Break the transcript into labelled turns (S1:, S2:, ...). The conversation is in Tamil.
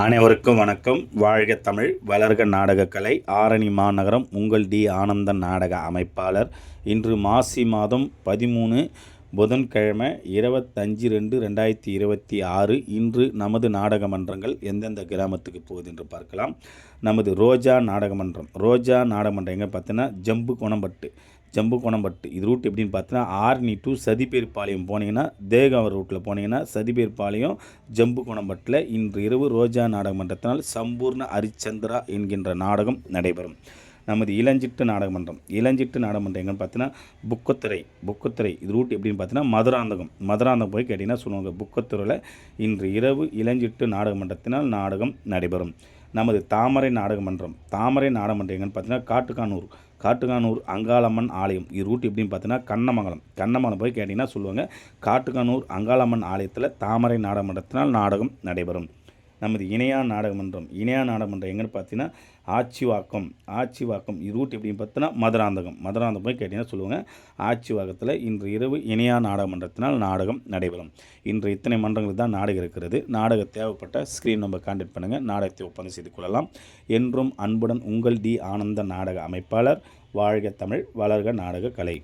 S1: அனைவருக்கும் வணக்கம். வாழ்க தமிழ், வளர்க நாடகக்கலை. ஆரணி மாநகரம் உங்கள் டி ஆனந்தன் நாடக அமைப்பாளர். இன்று மாசி மாதம் 13 புதன்கிழமை 25/2/2026. இன்று நமது நாடக மன்றங்கள் எந்தெந்த கிராமத்துக்கு போகுது என்று பார்க்கலாம். நமது ரோஜா நாடகமன்றம் எங்கே பார்த்தீங்கன்னா ஜம்பு கோணம்பட்டு இது ரூட் எப்படின்னு பார்த்தீங்கன்னா ஆரணி டு சதிபேர்பாளையம் போனீங்கன்னா தேகம் ரூட்டில் போனீங்கன்னா சதிபேர்பாளையம் ஜம்பு கோணம்பட்டில் இன்று இரவு ரோஜா நாடகமன்றத்தினால் சம்பூர்ண ஹரிச்சந்திரா என்கின்ற நாடகம் நடைபெறும். நமது இளஞ்சிட்டு நாடகமன்றம் எங்கன்னு பார்த்தீங்கன்னா புக்கத்துறை இது ரூட் எப்படின்னு பார்த்தீங்கன்னா மதுராந்தகம் போய் கேட்டிங்கன்னா சொல்லுவாங்க. புக்கத்துறையில் இன்று இரவு இளஞ்சிட்டு நாடகமன்றத்தினால் நாடகம் நடைபெறும். நமது தாமரை நாடகமன்றம் எங்கன்னு பார்த்தீங்கன்னா காட்டுக்கானூர் அங்காளம்மன் ஆலயம் இது ரூட் எப்படின்னு பார்த்தீங்கன்னா கண்ணமங்கலம் போய் கேட்டிங்கன்னா சொல்லுவாங்க. காட்டுக்கானூர் அங்காளம்மன் ஆலயத்தில் தாமரை நாடகமன்றத்தினால் நாடகம் நடைபெறும். நமது இணையா நாடகமன்றம் எங்கன்னு பார்த்தீங்கன்னா ஆச்சிவாக்கம் இது ரூட் எப்படின்னு பார்த்தீங்கன்னா மதுராந்தகம் போய் கேட்டிங்கன்னா சொல்லுவாங்க. ஆச்சிவாக்கத்தில் இன்று இரவு இணையா நாடகமன்றத்தினால் நாடகம் நடைபெறும். இன்று இத்தனை மன்றங்கள் தான் நாடகம் இருக்கிறது. நாடகம் தேவைப்பட்ட ஸ்க்ரீன் நம்பர் கான்டாக்ட் பண்ணுங்கள். நாடகத்தை ஒப்பந்தம் செய்து கொள்ளலாம். என்றும் அன்புடன் உங்கள் டி ஆனந்த நாடக அமைப்பாளர். வாழ்க தமிழ், வளர்க நாடக கலை.